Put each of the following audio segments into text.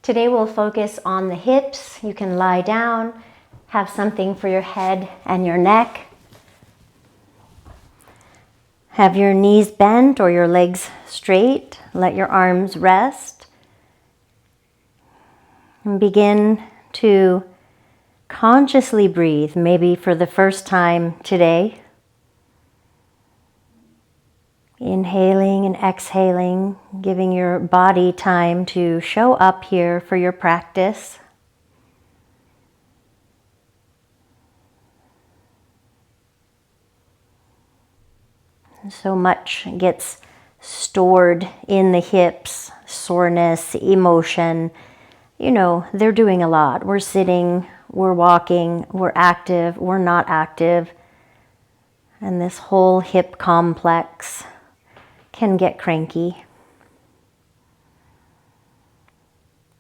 Today we'll focus on the hips. You can lie down, have something for your head and your neck. Have your knees bent or your legs straight. Let your arms rest. And begin to consciously breathe, maybe for the first time today. Inhaling and exhaling, giving your body time to show up here for your practice. So much gets stored in the hips, soreness, emotion. You know, they're doing a lot. We're sitting, we're walking, we're active, we're not active. And this whole hip complex can get cranky.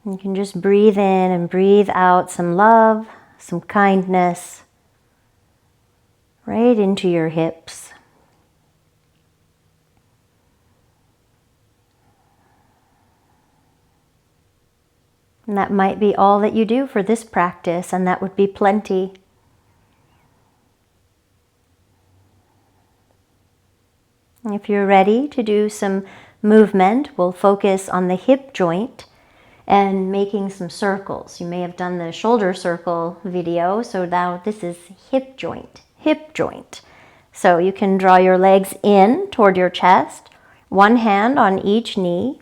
You can just breathe in and breathe out some love, some kindness, right into your hips. And that might be all that you do for this practice, and that would be plenty. If you're ready to do some movement, we'll focus on the hip joint and making some circles. You may have done the shoulder circle video, so now this is hip joint, hip joint. So you can draw your legs in toward your chest, one hand on each knee,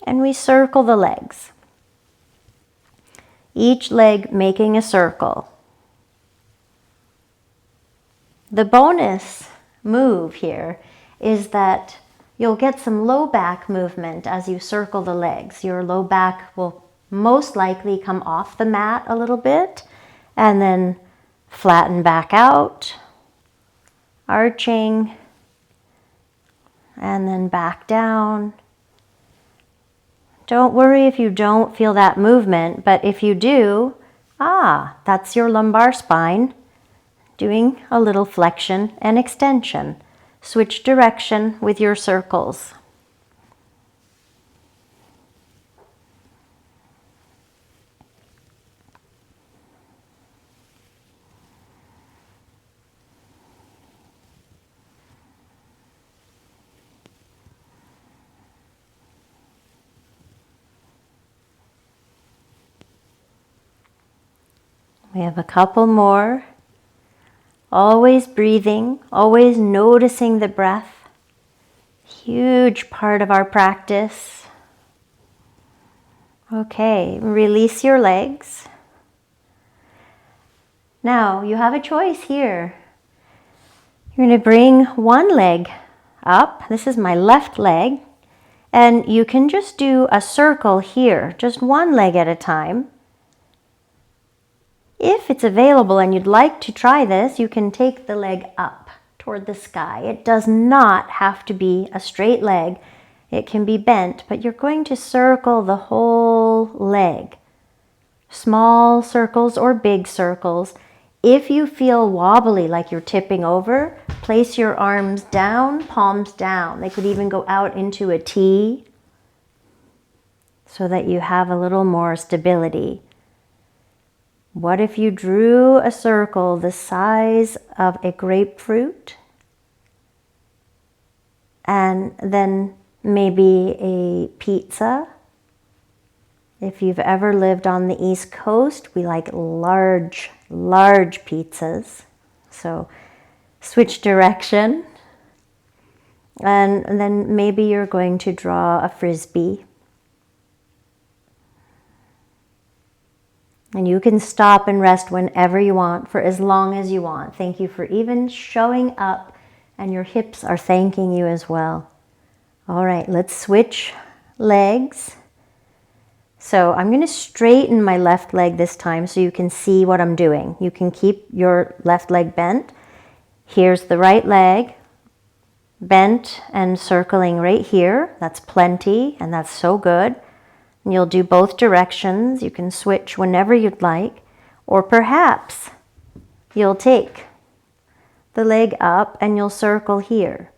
and we circle the legs. Each leg making a circle. The bonus move here is that you'll get some low back movement as you circle the legs. Your low back will most likely come off the mat a little bit and then flatten back out, arching, and then back down. Don't worry if you don't feel that movement, but if you do, that's your lumbar spine doing a little flexion and extension. Switch direction with your circles. We have a couple more. Always breathing, always noticing the breath. Huge part of our practice. Okay, release your legs. Now you have a choice here. You're going to bring one leg up. This is my left leg. And you can just do a circle here, just one leg at a time. If it's available and you'd like to try this, you can take the leg up toward the sky. It does not have to be a straight leg. It can be bent, but you're going to circle the whole leg. Small circles or big circles. If you feel wobbly, like you're tipping over, place your arms down, palms down. They could even go out into a T so that you have a little more stability. What if you drew a circle the size of a grapefruit and then maybe a pizza? If you've ever lived on the East Coast, we like large pizzas. So switch direction. And then maybe you're going to draw a frisbee. And you can stop and rest whenever you want, for as long as you want. Thank you for even showing up, and your hips are thanking you as well. All right, let's switch legs. So I'm going to straighten my left leg this time so you can see what I'm doing. You can keep your left leg bent. Here's the right leg, bent and circling right here. That's plenty, and that's so good. And you'll do both directions. You can switch whenever you'd like. Or perhaps you'll take the leg up and you'll circle here.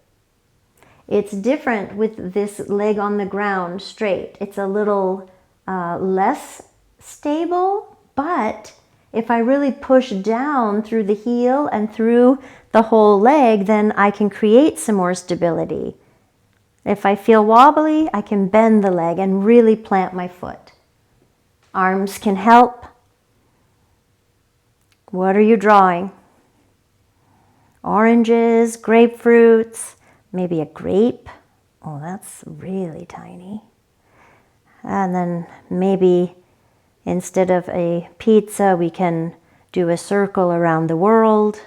It's different with this leg on the ground straight. It's a little less stable, but if I really push down through the heel and through the whole leg, then I can create some more stability. If I feel wobbly, I can bend the leg and really plant my foot. Arms can help. What are you drawing? Oranges, grapefruits, maybe a grape. Oh, that's really tiny. And then maybe instead of a pizza, we can do a circle around the world.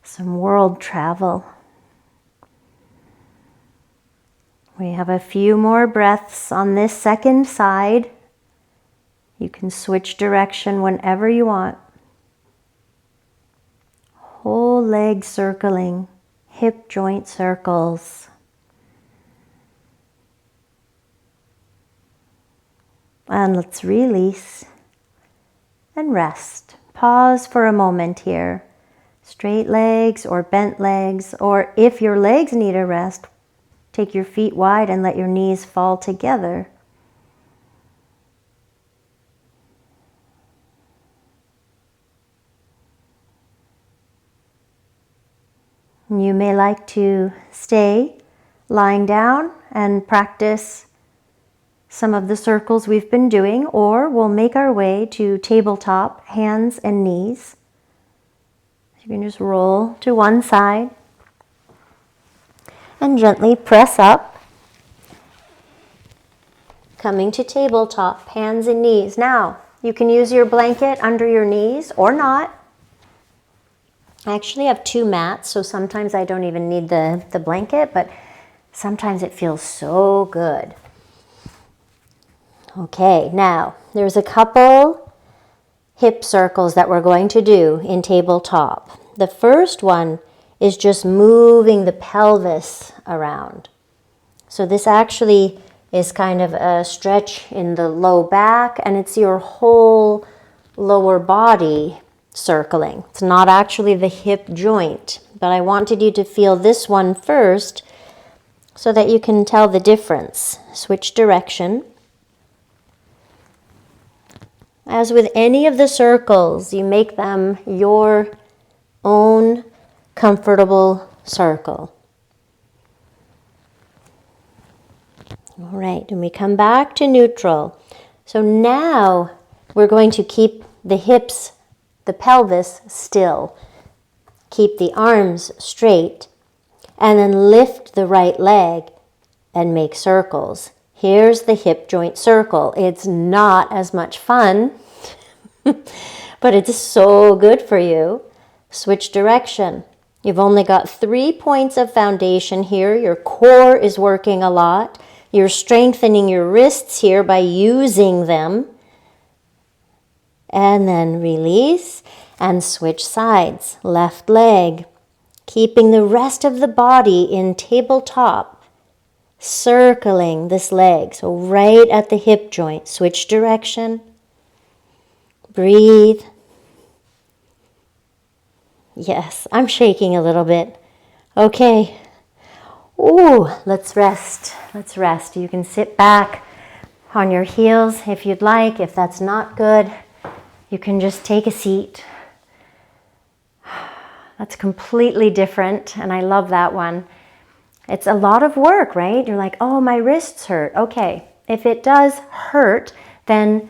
Some world travel. We have a few more breaths on this second side. You can switch direction whenever you want. Whole leg circling, hip joint circles. And let's release and rest. Pause for a moment here. Straight legs or bent legs, or if your legs need a rest, take your feet wide and let your knees fall together. You may like to stay lying down and practice some of the circles we've been doing, or we'll make our way to tabletop, hands and knees. You can just roll to one side and gently press up, coming to tabletop, hands and knees. Now, you can use your blanket under your knees or not. I actually have 2 mats, so sometimes I don't even need the blanket, but sometimes it feels so good. Okay, now there's a couple hip circles that we're going to do in tabletop. The first one is just moving the pelvis around. So this actually is kind of a stretch in the low back, and it's your whole lower body circling. It's not actually the hip joint, but I wanted you to feel this one first so that you can tell the difference. Switch direction. As with any of the circles, you make them your own comfortable circle. All right, and we come back to neutral. So now we're going to keep the hips, the pelvis still. Keep the arms straight, and then lift the right leg and make circles. Here's the hip joint circle. It's not as much fun, but it's so good for you. Switch direction. You've only got 3 points of foundation here. Your core is working a lot. You're strengthening your wrists here by using them. And then release and switch sides. Left leg. Keeping the rest of the body in tabletop. Circling this leg, so right at the hip joint. Switch direction. Breathe. Yes, I'm shaking a little bit. Okay. Ooh, let's rest. Let's rest. You can sit back on your heels if you'd like. If that's not good, you can just take a seat. That's completely different, and I love that one. It's a lot of work, right? You're like, oh, my wrists hurt. Okay, if it does hurt, then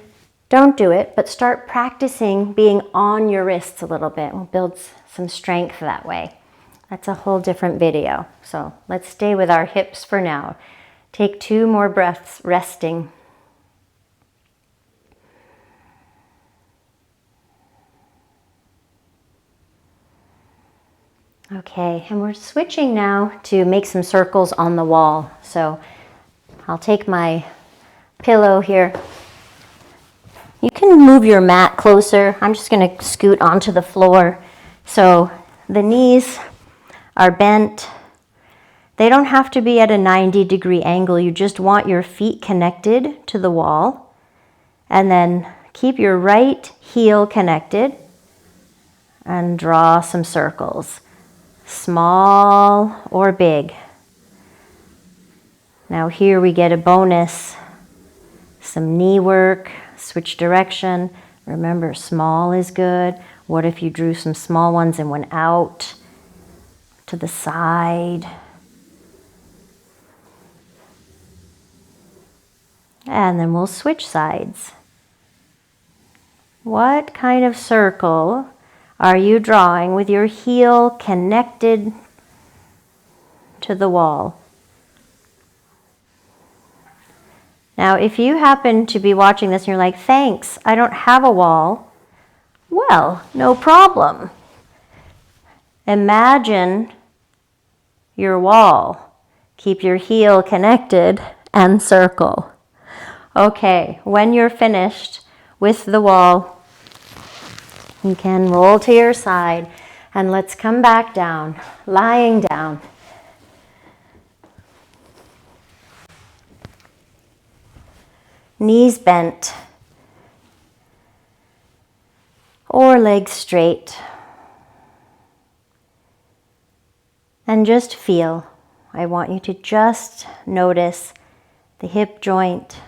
don't do it, but start practicing being on your wrists a little bit. We'll build some strength that way. That's a whole different video. So let's stay with our hips for now. Take 2 more breaths resting. Okay, and we're switching now to make some circles on the wall. So I'll take my pillow here. You can move your mat closer. I'm just going to scoot onto the floor. So the knees are bent. They don't have to be at a 90-degree angle. You just want your feet connected to the wall. And then keep your right heel connected and draw some circles. Small or big. Now here we get a bonus some knee work, switch direction. Remember, small is good. What if you drew some small ones and went out to the side? And then we'll switch sides. What kind of circle are you drawing with your heel connected to the wall? Now, if you happen to be watching this and you're like, thanks, I don't have a wall, well, no problem. Imagine your wall. Keep your heel connected and circle. Okay, when you're finished with the wall, you can roll to your side and let's come back down, lying down. Knees bent or legs straight. And just feel. I want you to just notice the hip joint.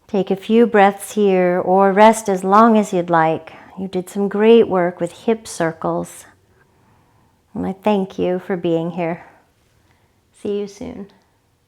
Take a few breaths here or rest as long as you'd like. You did some great work with hip circles. And I thank you for being here. See you soon.